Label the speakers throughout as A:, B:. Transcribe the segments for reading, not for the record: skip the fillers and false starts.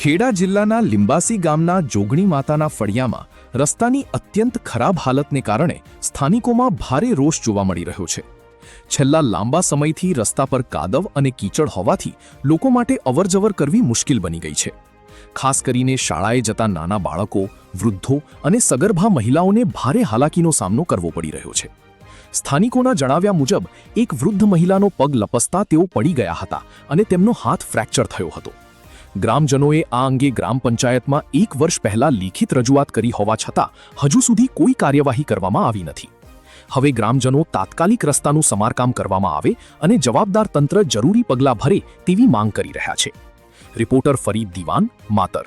A: ખેડા જિલ્લાના લિંબાસી ગામના જોગણી માતાના ફળિયામાં રસ્તાની અત્યંત ખરાબ હાલતને કારણે સ્થાનિકોમાં ભારે રોષ જોવા મળી રહ્યો છે। છેલ્લા લાંબા સમયથી રસ્તા પર કાદવ અને કીચડ હોવાથી લોકો માટે અવરજવર કરવી મુશ્કેલ બની ગઈ છે। ખાસ કરીને શાળાએ જતા નાના બાળકો, વૃદ્ધો અને સગર્ભા મહિલાઓને ભારે હાલાકીનો સામનો કરવો પડી રહ્યો છે। સ્થાનિકોના જણાવ્યા મુજબ એક વૃદ્ધ મહિલાનો પગ લપસતા તેઓ પડી ગયા હતા અને તેમનો હાથ ફ્રેક્ચર થયો હતો। ગ્રામજનોએ આ અંગે ગ્રામ પંચાયતમાં 1 વર્ષ પહેલા લિખિત રજૂઆત કરી હોવા છતાં હજુ સુધી કોઈ કાર્યવાહી કરવામાં આવી નથી। હવે ગ્રામજનો તાત્કાલિક રસ્તાનું સમારકામ કરવામાં આવે અને જવાબદાર તંત્ર જરૂરી પગલાં ભરે તેવી માંગ કરી રહ્યા છે। રિપોર્ટર ફરીદ દીવાન, માતર।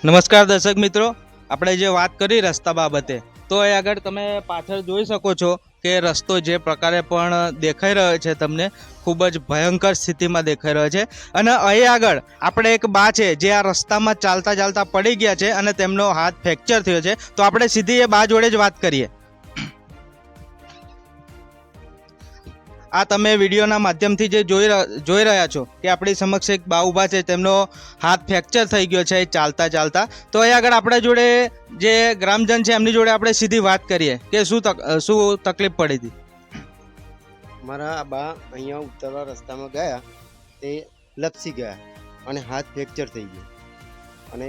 B: નમસ્કાર દર્શક મિત્રો, આપણે જે વાત કરી રસ્તા બાબતે, તો એ આગળ તમે પાછળ જોઈ શકો છો કે રસ્તો જે પ્રકારે પણ દેખાઈ રહ્યો છે તમને ખૂબ જ ભયંકર સ્થિતિમાં દેખાઈ રહ્યો છે। અને અહીં આગળ આપણે એક બા છે જે આ રસ્તામાં ચાલતા ચાલતા પડી ગયા છે અને તેમનો હાથ ફ્રેક્ચર થયો છે। તો આપણે સીધી એ બા જોડે જ વાત કરીએ। આ તમે વિડીયોના માધ્યમથી જે જોઈ રહ્યા છો કે આપણી સમક્ષ એક બા ઊભા છે, તેમનો હાથ ફ્રેક્ચર થઈ ગયો છે ચાલતા ચાલતા। તો અહીં આગળ આપણા જોડે જે ગ્રામજન છે એમની જોડે આપણે સીધી વાત કરીએ કે શું તકલીફ પડી હતી।
C: મારા બા અહીંયા ઉતરવા રસ્તામાં ગયા તે લપસી ગયા અને હાથ ફ્રેક્ચર થઈ ગયો અને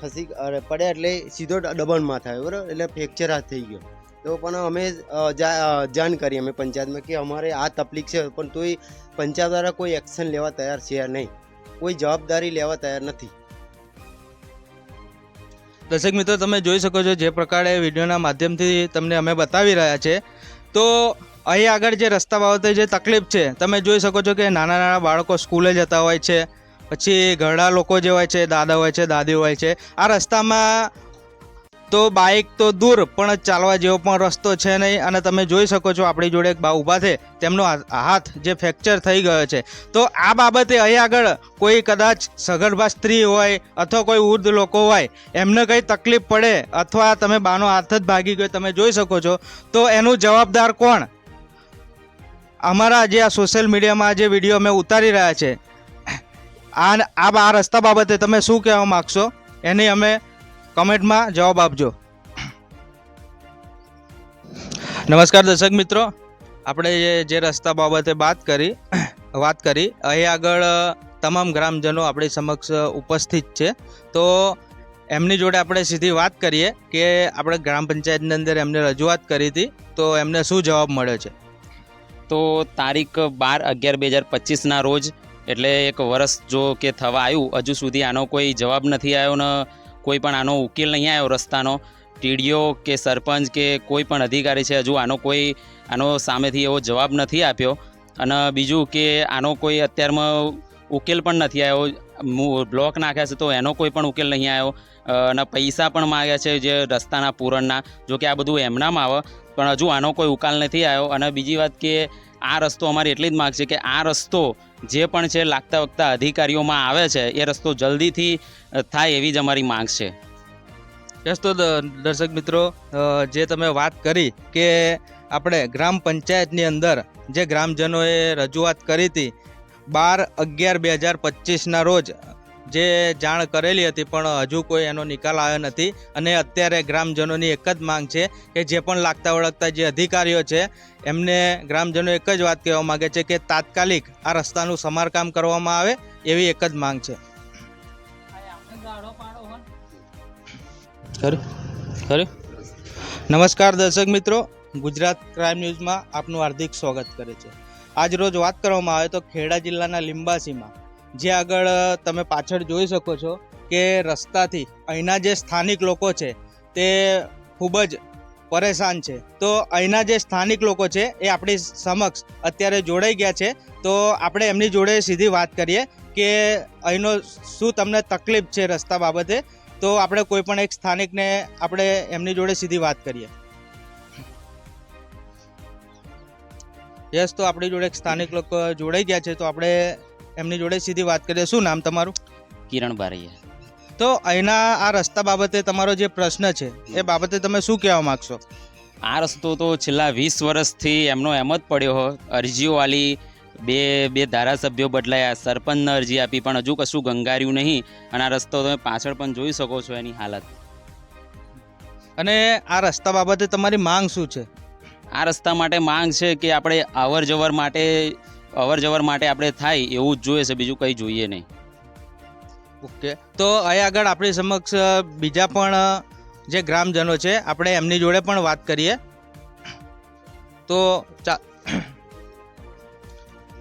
C: ખસી પડ્યા એટલે સીધો દબાણમાં થયો, બરાબર, એટલે ફ્રેક્ચર હાથ થઈ ગયો। તો પણ અમે જાણ કરી અમે પંચાયતમાં કે અમારે આ તકલીફ છે, પણ તોય પંચાયત દ્વારા કોઈ એક્શન લેવા તૈયાર છે નહીં, કોઈ જવાબદારી લેવા તૈયાર નથી।
B: દર્શક મિત્રો, તમે જોઈ શકો છો જે પ્રકારે વિડીયોના માધ્યમથી તમને અમે બતાવી રહ્યા છે। તો અહીં આગળ જે રસ્તા બાબતે જે તકલીફ છે તમે જોઈ શકો છો કે નાના નાના બાળકો સ્કૂલે જતા હોય છે, પછી ઘરડા લોકો જે હોય છે, દાદા હોય છે, દાદી હોય છે। આ રસ્તામાં તો બાઇક તો દૂર પણ ચાલવા જેવો પણ રસ્તો છે નહીં। અને તમે જોઈ શકો છો આપણી જોડે એક બા ઊભા છે, તેમનો હાથ જે ફ્રેક્ચર થઈ ગયો છે। તો આ બાબતે અહીં આગળ કોઈ કદાચ સગર્ભા સ્ત્રી હોય અથવા કોઈ વૃદ્ધ લોકો હોય, એમને કંઈ તકલીફ પડે અથવા તમે બાનો હાથ જ ભાગી ગયો તમે જોઈ શકો છો, તો એનું જવાબદાર કોણ? અમારા જે આ સોશિયલ મીડિયામાં જે વિડીયો અમે ઉતારી રહ્યા છે, આ રસ્તા બાબતે તમે શું કહેવા માગશો એની અમે કમેન્ટમાં જવાબ આપજો। નમસ્કાર દર્શક મિત્રો, આપણે જે રસ્તા બાબતે વાત કરી અહીં આગળ તમામ ગ્રામજનો આપણી સમક્ષ ઉપસ્થિત છે। તો એમની જોડે આપણે સીધી વાત કરીએ કે આપણે ગ્રામ પંચાયતની અંદર એમને રજૂઆત કરી હતી, તો એમને શું જવાબ મળ્યો છે।
D: તો તારીખ 12/11/2025ના રોજ, એટલે 1 વર્ષ જો કે થવા આવ્યું, હજુ સુધી આનો કોઈ જવાબ નથી આવ્યો ને કોઈ પણ આનો ઉકેલ નહીં આવ્યો રસ્તાનો। ટીડીઓ કે સરપંચ કે કોઈ પણ અધિકારી છે, હજુ આનો સામેથી એવો જવાબ નથી આપ્યો। અને બીજું કે આનો કોઈ અત્યારમાં ઉકેલ પણ નથી આવ્યો। બ્લોક નાખ્યા છે તો એનો કોઈ પણ ઉકેલ નહીં આવ્યો અને પૈસા પણ માગ્યા છે જે રસ્તાના પૂરણના, જો કે આ બધું એમનામ આવે પણ હજુ આનો કોઈ ઉકેલ નથી આવ્યો। અને બીજી વાત કે આ રસ્તો અમારી એટલી જ માગ છે કે આ રસ્તો જે પણ છે લાગતા વખતા અધિકારીઓમાં આવે છે એ રસ્તો જલ્દીથી થાય એવી જ અમારી માંગ છે।
B: યસ, તો દર્શક મિત્રો, જે તમે વાત કરી કે આપણે ગ્રામ પંચાયતની અંદર જે ગ્રામજનોએ રજૂઆત કરી હતી 12/11/2025ના રોજ જે જાણ કરેલી હતી, પણ હજુ કોઈ એનો નિકાલ આવ્યો નથી। અને અત્યારે ગ્રામજનોની એક જ માંગ છે કે જે પણ લાગતા વળગતા જે અધિકારીઓ છે એમને ગ્રામજનો એક જ વાત કહેવા માગે છે કે તાત્કાલિક આ રસ્તાનું સમારકામ કરવામાં આવે એવી એક જ માંગ છે। નમસ્કાર દર્શક મિત્રો, ગુજરાત ક્રાઇમ ન્યૂઝમાં આપનું હાર્દિક સ્વાગત કરે છે। આજ રોજ વાત કરવામાં આવે તો ખેડા જિલ્લાના લિંબાસીમાં જે આગળ તમે પાછળ જોઈ શકો છો કે રસ્તાથી અહીંના જે સ્થાનિક લોકો છે તે ખૂબ જ પરેશાન છે। તો અહીંના જે સ્થાનિક લોકો છે એ આપણી સમક્ષ અત્યારે જોડાઈ ગયા છે, તો આપણે એમની જોડે સીધી વાત કરીએ કે અહીંનો શું તમને તકલીફ છે રસ્તા બાબતે। તો આપણે કોઈ પણ એક સ્થાનિકને આપણે એમની જોડે સીધી વાત કરીએ। યસ, તો આપણી જોડે એક સ્થાનિક લોકો જોડાઈ ગયા છે, તો આપણે એમની જોડે સીધી વાત કરીએ। શું નામ તમારું?
D: કિરણ બારૈયા।
B: તો અહીંના આ રસ્તા બાબતે તમારો જે પ્રશ્ન છે એ બાબતે તમે શું કહેવા માગશો?
D: આ રસ્તો તો છેલ્લા 20 વર્ષથી એમનો એમ જ પડ્યો હોય, અરજીઓ આલી બે ધારાસભ્યો બદલાયા, સરપંચને અરજી આપી, પણ હજુ કશું ગંગાર્યું નહીં. અને આ રસ્તો તમે પાછળ પણ જોઈ શકો છો એની હાલત.
B: અને આ રસ્તા બાબતે તમારી માંગ શું છે?
D: આ રસ્તા માટે માંગ છે કે આપણે અવર જવર માટે આપણે થાય એવું જ જોઈએ છે, બીજું કંઈ જોઈએ નહીં.
B: ઓકે, તો અહીં આગળ આપણી સમક્ષ બીજા પણ જે ગ્રામજનો છે, આપણે એમની જોડે પણ વાત કરીએ. તો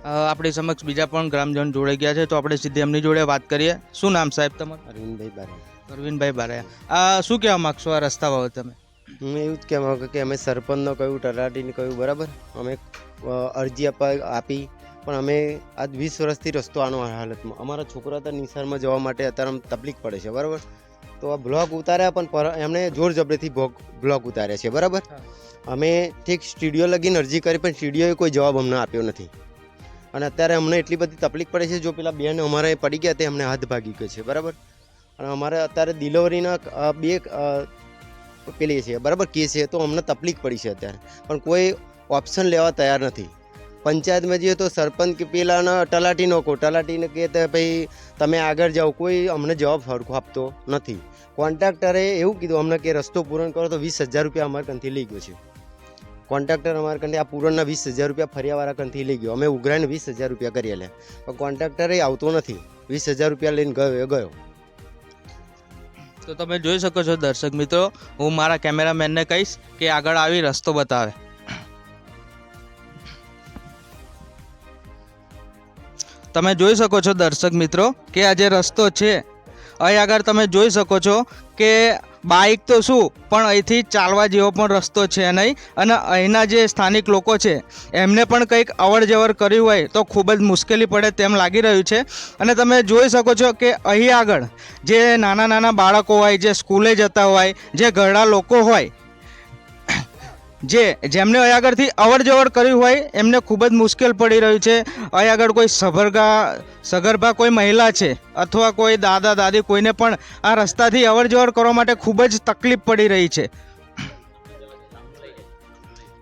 B: આપણી સમક્ષ બીજા પણ ગ્રામજન જોડાઈ ગયા છે, તો આપણે સીધી એમની જોડે વાત કરીએ. શું નામ સાહેબ તમારું?
C: અરવિંદભાઈ બારા.
B: અરવિંદભાઈ બારૈયા. શું કહેવા માગશો આ રસ્તા બાબતે તમે?
C: હું એવું જ કહેવા માંગુ કે અમે સરપંચનો કહ્યું, તલાટીને કહ્યું, બરાબર, અમે અરજી આપી, પણ અમે આજ 20 વર્ષથી રસ્તો આનો હાલતમાં. અમારા છોકરા હતા નિશાળમાં જવા માટે અત્યારે અમને તકલીફ પડે છે, બરાબર. તો આ બ્લોક ઉતાર્યા, પણ એમણે જોર જબરથી બ્લોક ઉતાર્યા છે, બરાબર. અમે ઠીક સ્ટુડિયો લગીને અરજી કરી, પણ સ્ટુડિયોએ કોઈ જવાબ અમને આપ્યો નથી. અને અત્યારે અમને એટલી બધી તકલીફ પડે છે, જો પેલા બેન અમારે પડી ગયા તે અમને હાથ ભાગી ગયો છે, બરાબર. અને અમારે અત્યારે ડિલિવરીના 2 પેલી છે, બરાબર, કેસ છે, તો અમને તકલીફ પડી છે અત્યારે, પણ કોઈ ઓપ્શન લેવા તૈયાર નથી. પંચાયતમાં જઈએ તો સરપંચ કે પેલાના તલાટીને કહે તો ભાઈ તમે આગળ જાઓ, કોઈ અમને જવાબ સરખો આપતો નથી. કોન્ટ્રાક્ટરે એવું કીધું અમને કે રસ્તો પૂરણ કરો તો 20,000 રૂપિયા અમારા કંથી લઈ ગયો છે. કોન્ટ્રાક્ટર અમારા કંથી આ પૂરણના 20,000 રૂપિયા ફરિયાવાળા કંથી લઈ ગયો. અમે ઉઘરાઈને 20,000 રૂપિયા કરી લે, પણ કોન્ટ્રાક્ટરે આવતો નથી. 20,000 રૂપિયા લઈને ગયો.
B: તો તમે જોઈ શકો છો દર્શક મિત્રો, હું મારા કેમેરામેનને કહીશ કે આગળ આવી રસ્તો બતાવે. તમે જોઈ શકો છો દર્શક મિત્રો કે આ જે રસ્તો છે, અહીં આગળ તમે જોઈ શકો છો કે બાઇક તો શું પણ અહીંથી ચાલવા જેવો પણ રસ્તો છે નહીં. અને અહીંના જે સ્થાનિક લોકો છે એમને પણ કંઈક અવર જવર કર્યું હોય તો ખૂબ જ મુશ્કેલી પડે તેમ લાગી રહ્યું છે. અને તમે જોઈ શકો છો કે અહીં આગળ જે નાના બાળકો હોય, જે સ્કૂલે જતા હોય, જે ઘરડા લોકો હોય, જેમને અહીં આગળથી અવર જવર કર્યું હોય એમને ખૂબ જ મુશ્કેલ પડી રહ્યું છે. અહીં આગળ કોઈ સગર્ભા કોઈ મહિલા છે અથવા કોઈ દાદા દાદી, કોઈને પણ આ રસ્તાથી અવર જવર કરવા માટે ખૂબ જ તકલીફ પડી રહી છે.